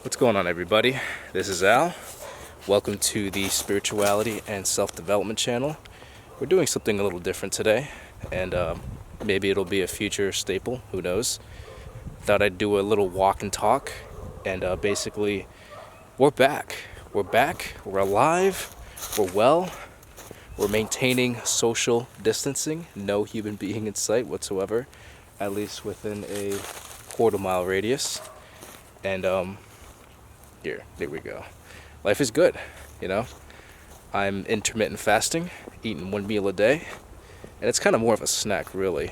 What's going on, everybody? This is Al. Welcome to the Spirituality and Self-Development channel. We're doing something a little different today, and maybe it'll be a future staple, who knows. Thought I'd do a little walk and talk, and basically, we're back. We're back, we're alive, we're well, we're maintaining social distancing, no human being in sight whatsoever, at least within a quarter-mile radius. And there we go. Life is good, you know. I'm intermittent fasting, eating one meal a day, and it's kind of more of a snack, really.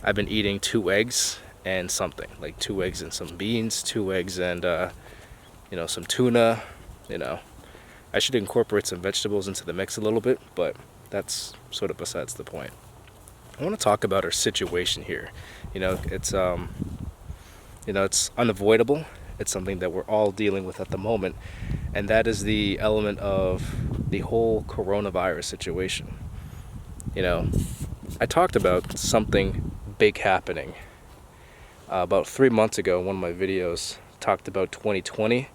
I've been eating 2 eggs and something, like 2 eggs and some beans, 2 eggs and some tuna. I should incorporate some vegetables into the mix a little bit, but that's sort of besides the point. I want to talk about our situation here. It's unavoidable. It's something that we're all dealing with at the moment, and that is the element of the whole coronavirus situation. I talked about something big happening about 3 months ago. One of my videos talked about 2020,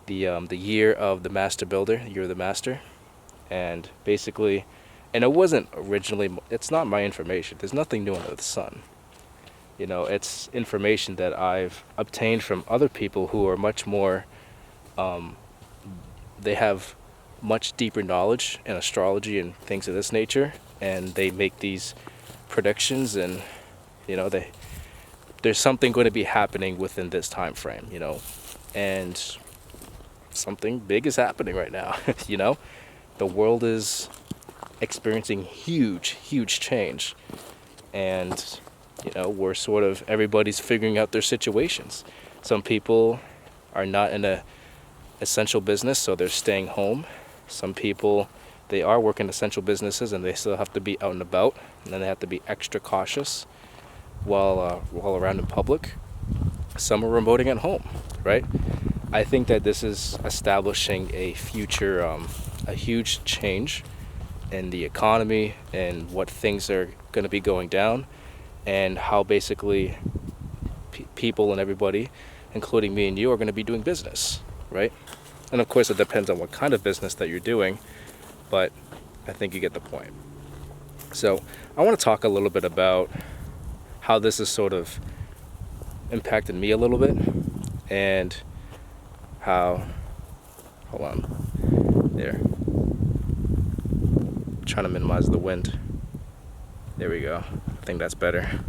the year of the Master Builder, the year of the Master, and basically, and it wasn't originally, it's not my information. There's nothing new under the sun. It's information that I've obtained from other people who are much more, they have much deeper knowledge in astrology and things of this nature, and they make these predictions, and there's something going to be happening within this time frame, and something big is happening right now. The world is experiencing huge change, and we're sort of, everybody's figuring out their situations. Some people are not in a essential business, so they're staying home. Some people, they are working essential businesses and they still have to be out and about, and then they have to be extra cautious while around in public. Some are remoting at home, right? I think that this is establishing a future, a huge change in the economy and what things are going to be going down, and how basically people and everybody, including me and you, are going to be doing business, right? And of course it depends on what kind of business that you're doing, but I think you get the point. So I want to talk a little bit about how this has sort of impacted me a little bit, and how, hold on, there, trying to minimize the wind. There we go. I think that's better.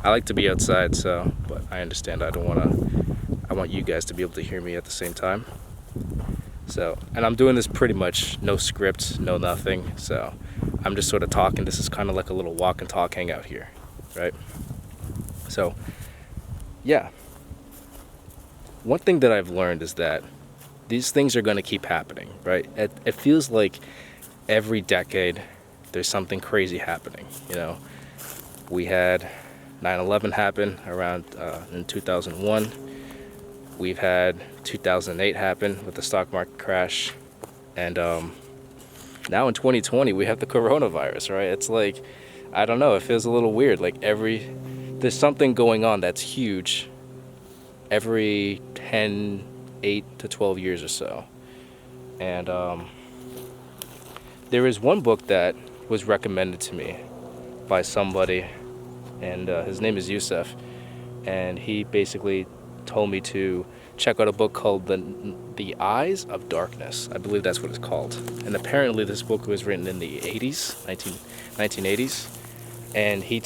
I like to be outside, but I understand I want you guys to be able to hear me at the same time. So, and I'm doing this pretty much no script, no nothing. So I'm just sort of talking. This is kind of like a little walk and talk hangout here, right? So, yeah. One thing that I've learned is that these things are going to keep happening, right? It feels like every decade there's something crazy happening. We had 9/11 happen around in 2001. We've had 2008 happen with the stock market crash, and now in 2020 we have the coronavirus, right? It's like, I don't know, it feels a little weird. Like there's something going on that's huge every 8 to 12 years or so. And there is one book that was recommended to me by somebody, and his name is Yusuf, and he basically told me to check out a book called The Eyes of Darkness. I believe that's what it's called. And apparently this book was written in the 1980s, and he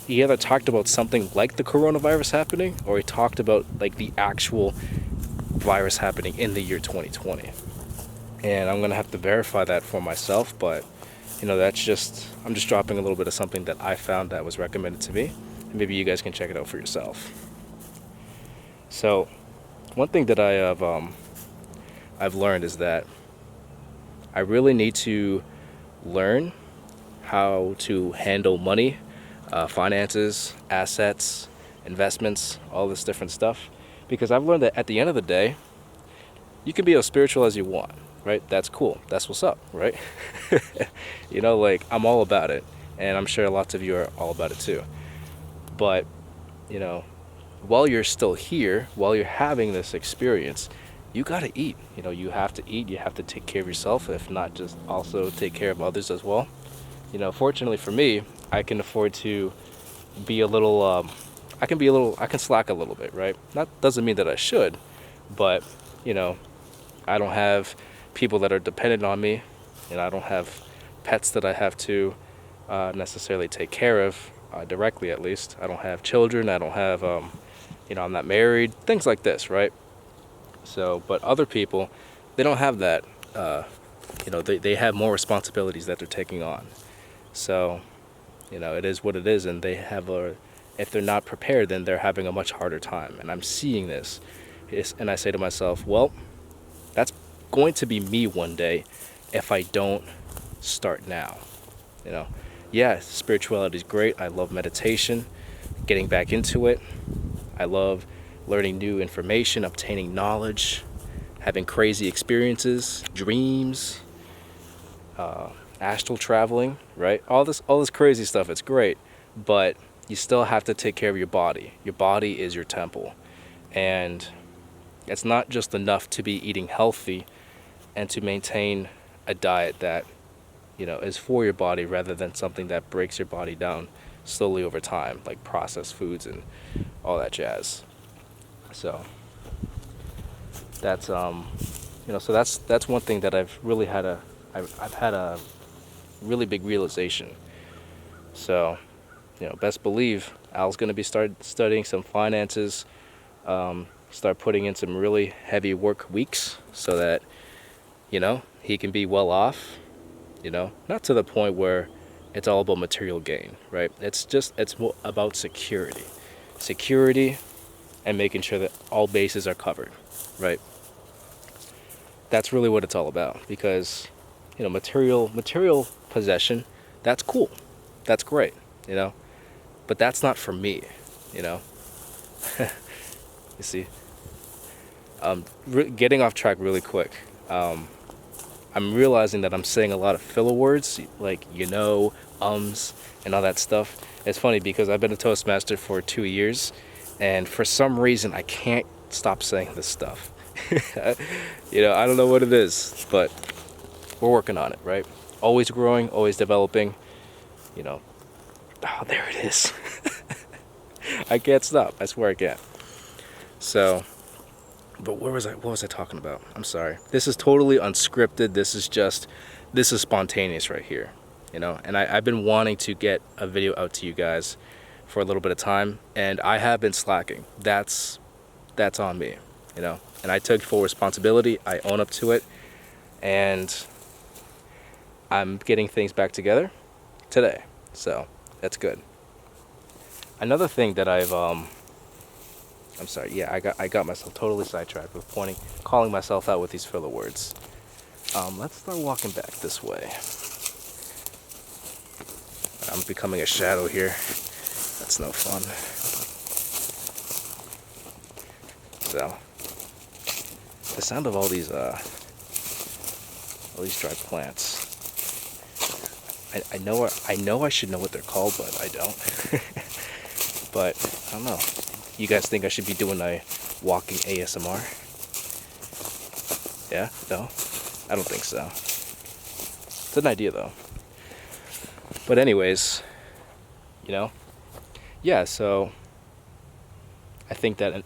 either talked about something like the coronavirus happening, or he talked about like the actual virus happening in the year 2020. And I'm gonna have to verify that for myself, but I'm just dropping a little bit of something that I found that was recommended to me, and maybe you guys can check it out for yourself. So, one thing that I've learned is that I really need to learn how to handle money, finances, assets, investments, all this different stuff, because I've learned that at the end of the day, you can be as spiritual as you want, right? That's cool. That's what's up, right? I'm all about it, and I'm sure lots of you are all about it too. But, while you're still here, while you're having this experience, you got to eat. You know, you have to eat, you have to take care of yourself, if not just also take care of others as well. You know, fortunately for me, I can afford to be a little, I can slack a little bit, right? That doesn't mean that I should, but, you know, I don't have people that are dependent on me, and I don't have pets that I have to necessarily take care of, directly at least. I don't have children, I don't have, you know, I'm not married, things like this, right? So, but other people, they don't have that. You know, they have more responsibilities that they're taking on. So, you know, it is what it is, and they have a, if they're not prepared, then they're having a much harder time. And I'm seeing this, and I say to myself, well, that's going to be me one day if I don't start now. You know, yeah, spirituality is great. I love meditation, getting back into it. I love learning new information, obtaining knowledge, having crazy experiences, dreams, astral traveling, right? All this crazy stuff, it's great, but you still have to take care of your body. Your body is your temple. And it's not just enough to be eating healthy and to maintain a diet that, you know, is for your body rather than something that breaks your body down slowly over time, like processed foods and all that jazz. So that's you know, so that's one thing that I've had a really big realization. So, you know, best believe Al's going to be studying some finances, start putting in some really heavy work weeks so that, you know, he can be well off, you know, not to the point where it's all about material gain, right? It's more about security and making sure that all bases are covered, right? That's really what it's all about, because, you know, material possession, that's cool, that's great, you know, but that's not for me, you know. You see, getting off track really quick. I'm realizing that I'm saying a lot of filler words, like, you know, and all that stuff. It's funny because I've been a Toastmaster for 2 years, and for some reason I can't stop saying this stuff. You know, I don't know what it is, but we're working on it, right? Always growing, always developing, you know. Oh, there it is. I can't stop. I swear I can't. So, but what was I talking about? I'm sorry. This is totally unscripted. This is spontaneous right here, you know. And I've been wanting to get a video out to you guys for a little bit of time, and I have been slacking. That's on me, you know. And I took full responsibility. I own up to it, and I'm getting things back together today. So that's good. Another thing that I'm sorry, yeah, I got myself totally sidetracked with calling myself out with these filler words. Let's start walking back this way. I'm becoming a shadow here. That's no fun. So, the sound of all these dried plants. I know I should know what they're called, but I don't. But I don't know. You guys think I should be doing a walking ASMR? Yeah? No? I don't think so. It's an idea though. But anyways, you know, yeah, so I think that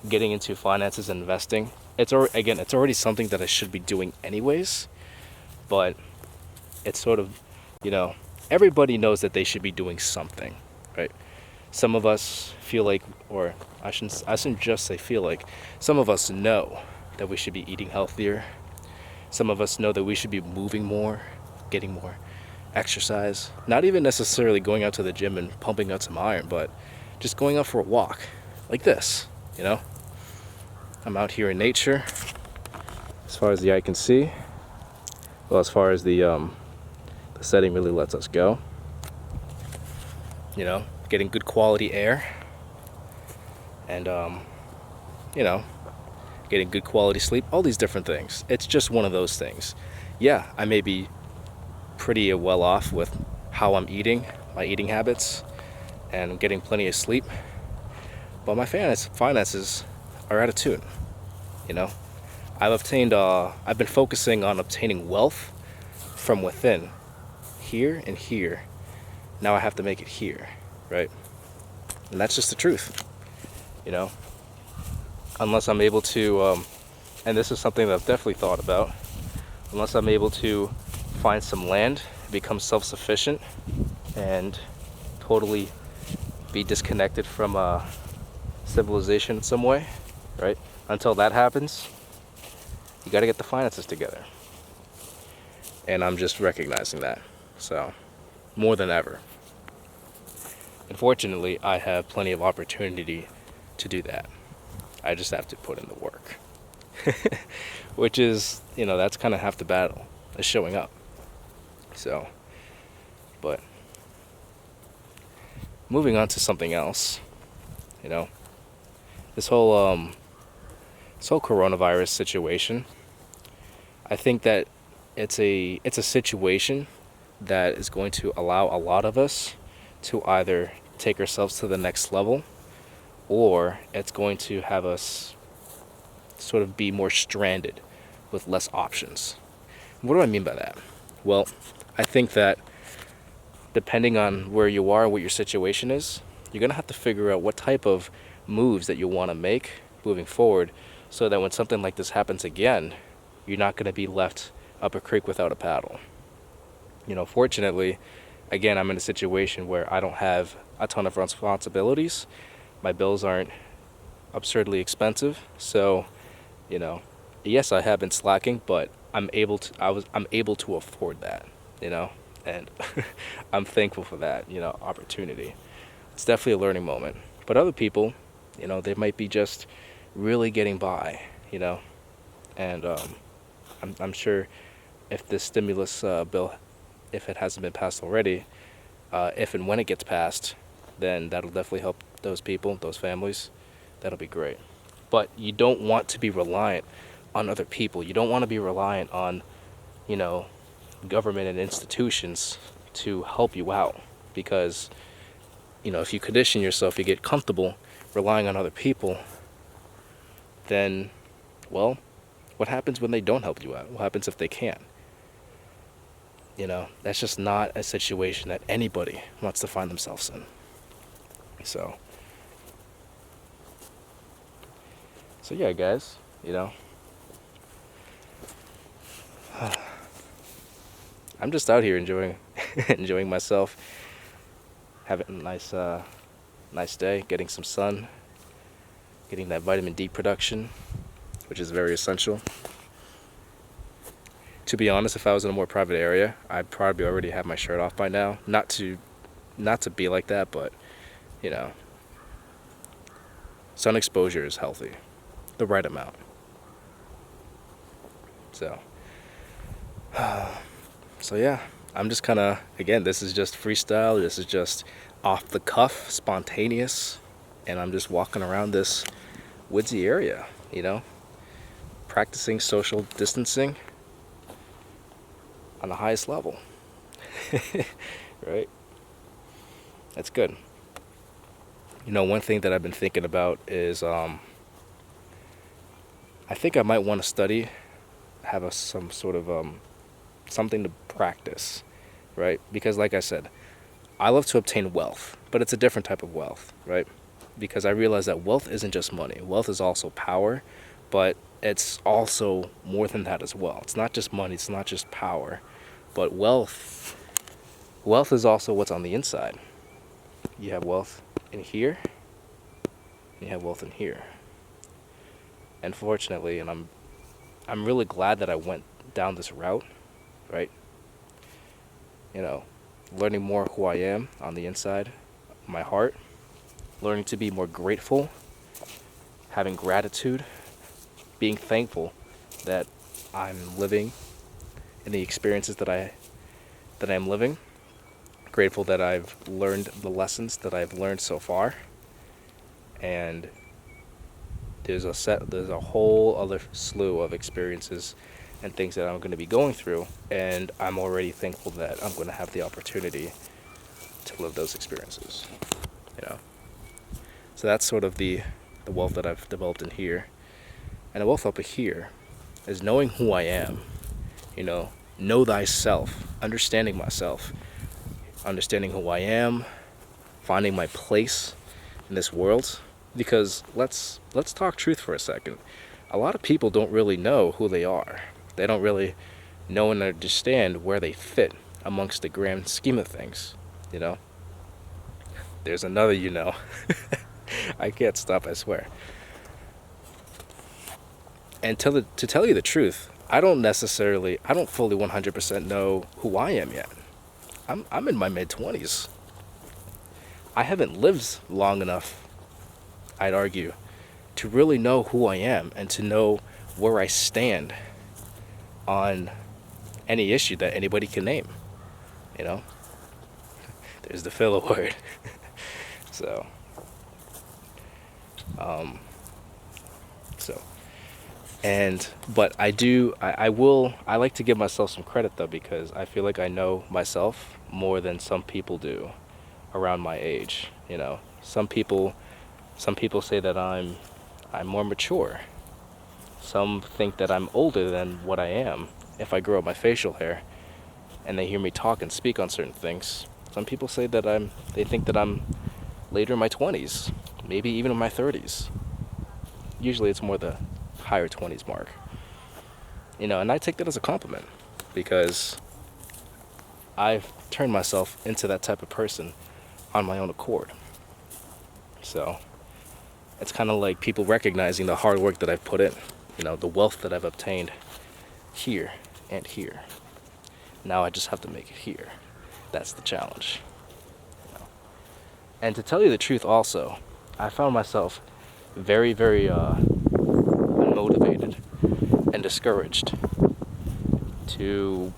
getting into finances and investing, it's already something that I should be doing anyways, but it's sort of, you know, everybody knows that they should be doing something, right? Some of us feel like, or I shouldn't just say feel like, some of us know that we should be eating healthier. Some of us know that we should be moving more, getting more exercise. Not even necessarily going out to the gym and pumping out some iron, but just going out for a walk, like this, you know? I'm out here in nature, as far as the eye can see. Well, as far as the setting really lets us go. You know, getting good quality air, and you know, getting good quality sleep, all these different things. It's just one of those things. Yeah, I may be pretty well off with how I'm eating, my eating habits, and getting plenty of sleep, but my finances are out of tune. You know, I've been focusing on obtaining wealth from within, here and here. Now I have to make it here, right? And that's just the truth, you know. Unless I'm able to, and this is something that I've definitely thought about, unless I'm able to find some land, become self-sufficient, and totally be disconnected from civilization in some way, right? Until that happens, you got to get the finances together. And I'm just recognizing that. So, more than ever. Unfortunately, I have plenty of opportunity to do that. I just have to put in the work. Which is, that's kind of half the battle, is showing up. So, but moving on to something else, this whole coronavirus situation, I think that it's a situation that is going to allow a lot of us to either take ourselves to the next level, or it's going to have us sort of be more stranded with less options. What do I mean by that? Well, I think that depending on where you are, what your situation is, you're going to have to figure out what type of moves that you want to make moving forward, so that when something like this happens again, you're not going to be left up a creek without a paddle. Fortunately, again, I'm in a situation where I don't have a ton of responsibilities. My bills aren't absurdly expensive, so yes, I have been slacking, but I'm able to afford that, and I'm thankful for that, opportunity. It's definitely a learning moment. But other people, they might be just really getting by, and I'm sure if this stimulus bill, if it hasn't been passed already, if and when it gets passed, then that'll definitely help those people, those families. That'll be great. But you don't want to be reliant on other people. You don't want to be reliant on, government and institutions to help you out. Because, if you condition yourself, you get comfortable relying on other people, then, well, what happens when they don't help you out? What happens if they can't? That's just not a situation that anybody wants to find themselves in. So yeah, guys, I'm just out here enjoying myself, having a nice day, getting some sun, getting that vitamin D production, which is very essential. To be honest, if I was in a more private area, I'd probably already have my shirt off by now. Not to be like that, but sun exposure is healthy, the right amount. So yeah, I'm just kind of, again, this is just freestyle. This is just off the cuff, spontaneous, and I'm just walking around this woodsy area, practicing social distancing on the highest level. Right? That's good. One thing that I've been thinking about is I think I might want to study, have some sort of something to practice, right? Because like I said, I love to obtain wealth, but it's a different type of wealth, right? Because I realize that wealth isn't just money. Wealth is also power, but it's also more than that as well. It's not just money, it's not just power, but wealth is also what's on the inside. You have wealth in here, and you have wealth in here. And fortunately, and I'm really glad that I went down this route, right? Learning more who I am on the inside, my heart, learning to be more grateful, having gratitude, being thankful that I'm living in the experiences that I'm living, grateful that I've learned the lessons that I've learned so far, and there's a whole other slew of experiences and things that I'm going to be going through, and I'm already thankful that I'm going to have the opportunity to live those experiences, So that's sort of the wealth that I've developed in here. And the wealth up here is knowing who I am, know thyself, understanding myself, understanding who I am, finding my place in this world. Because let's talk truth for a second. A lot of people don't really know who they are. They don't really know and understand where they fit amongst the grand scheme of things, There's another I can't stop, I swear. And to tell you the truth, I don't fully 100% know who I am yet. I'm in my mid-20s. I haven't lived long enough, I'd argue, to really know who I am and to know where I stand on any issue that anybody can name. There's the filler word. So, but I like to give myself some credit though, because I feel like I know myself more than some people do around my age. Some people say that I'm more mature. Some think that I'm older than what I am if I grow up my facial hair and they hear me talk and speak on certain things. Some people say that they think that I'm later in my 20s, maybe even in my 30s. Usually it's more the higher 20s mark. And I take that as a compliment because I've turned myself into that type of person on my own accord. So it's kind of like people recognizing the hard work that I've put in, the wealth that I've obtained here and here. Now I just have to make it here. That's the challenge. And to tell you the truth also, I found myself very, very unmotivated and discouraged to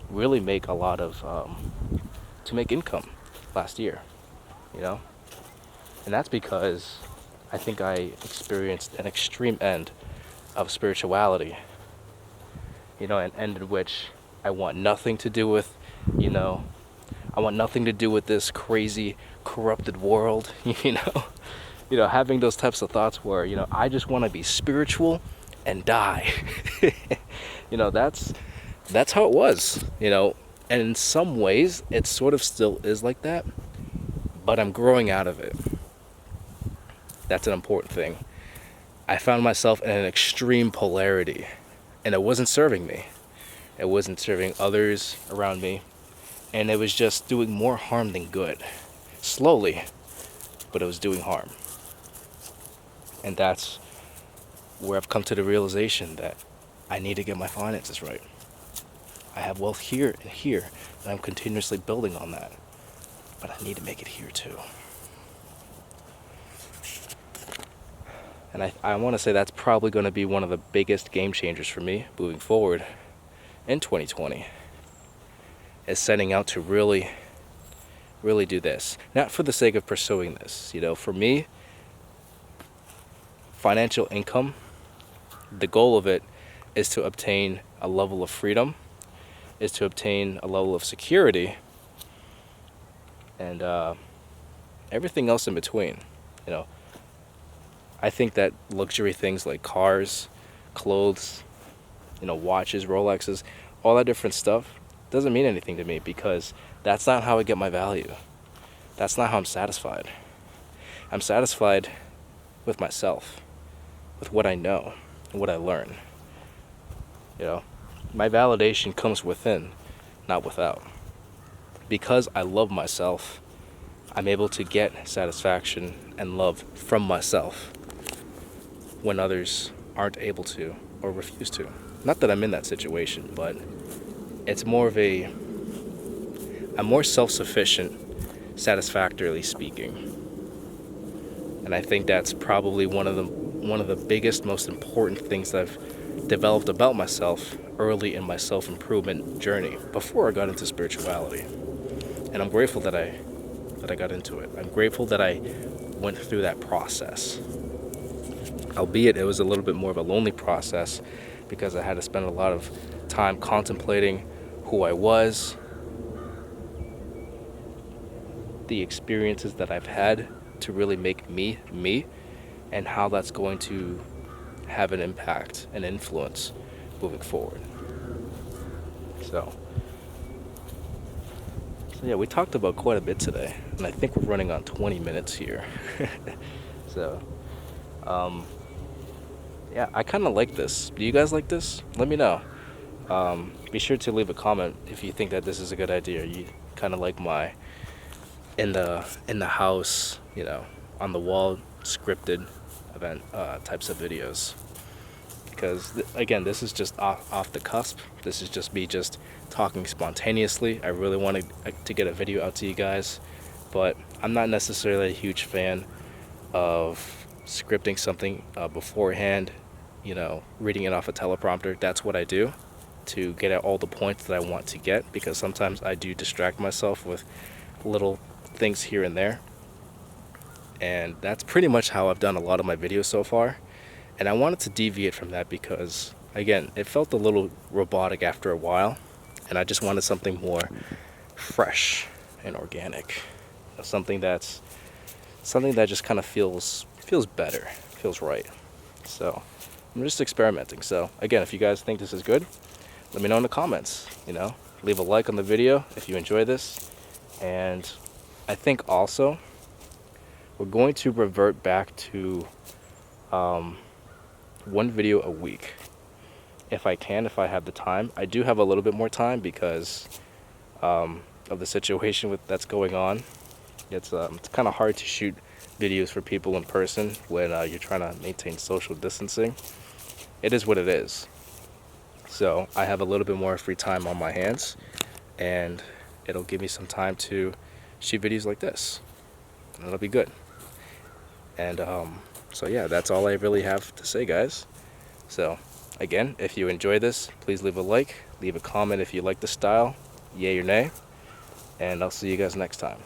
really make to make income last year, And that's because I think I experienced an extreme end of spirituality, an end in which I want nothing to do with, I want nothing to do with this crazy, corrupted world, having those types of thoughts where, I just want to be spiritual and die. That's how it was, and in some ways it sort of still is like that, but I'm growing out of it. That's an important thing. I found myself in an extreme polarity, and it wasn't serving me. It wasn't serving others around me, and it was just doing more harm than good. Slowly, but it was doing harm. And that's where I've come to the realization that I need to get my finances right. I have wealth here and here, and I'm continuously building on that. But I need to make it here too. And I want to say that's probably going to be one of the biggest game changers for me moving forward in 2020. Is setting out to really, really do this. Not for the sake of pursuing this. For me, financial income, the goal of it is to obtain a level of freedom, is to obtain a level of security, and everything else in between. I think that luxury things like cars, clothes, watches, Rolexes, all that different stuff doesn't mean anything to me because that's not how I get my value. That's not how I'm satisfied. I'm satisfied with myself, with what I know and what I learn. My validation comes within, not without. Because I love myself, I'm able to get satisfaction and love from myself when others aren't able to or refuse to. Not that I'm in that situation, but it's more of I'm more self-sufficient, satisfactorily speaking. And I think that's probably one of the biggest, most important things that I've developed about myself early in my self-improvement journey before I got into spirituality. And I'm grateful that I got into it. I'm grateful that I went through that process. Albeit it was a little bit more of a lonely process because I had to spend a lot of time contemplating who I was, the experiences that I've had to really make me me, and how that's going to have an impact and influence moving forward. So, so yeah, we talked about quite a bit today, and I think we're running on 20 minutes here. So, um, yeah, I kind of like this. Do you guys like this? Let me know. Be sure to leave a comment if you think that this is a good idea. You kind of like my in the house, on the wall scripted event types of videos. Because again, this is just off the cusp. This is just me just talking spontaneously. I really wanted to get a video out to you guys, but I'm not necessarily a huge fan of scripting something beforehand, reading it off a teleprompter. That's what I do to get at all the points that I want to get, because sometimes I do distract myself with little things here and there. And that's pretty much how I've done a lot of my videos so far. And I wanted to deviate from that because, again, it felt a little robotic after a while, and I just wanted something more fresh and organic. Something that just kind of feels better, feels right. So I'm just experimenting. So again, if you guys think this is good, let me know in the comments. Leave a like on the video if you enjoy this. And I think also we're going to revert back to one video a week if I can, if I have the time. I do have a little bit more time because of the situation that's going on. It's kind of hard to shoot videos for people in person when you're trying to maintain social distancing. It is what it is. So I have a little bit more free time on my hands, and it'll give me some time to shoot videos like this, and it'll be good. And so yeah, that's all I really have to say, guys. So again, if you enjoy this, please leave a like, leave a comment if you like the style, yay or nay, and I'll see you guys next time.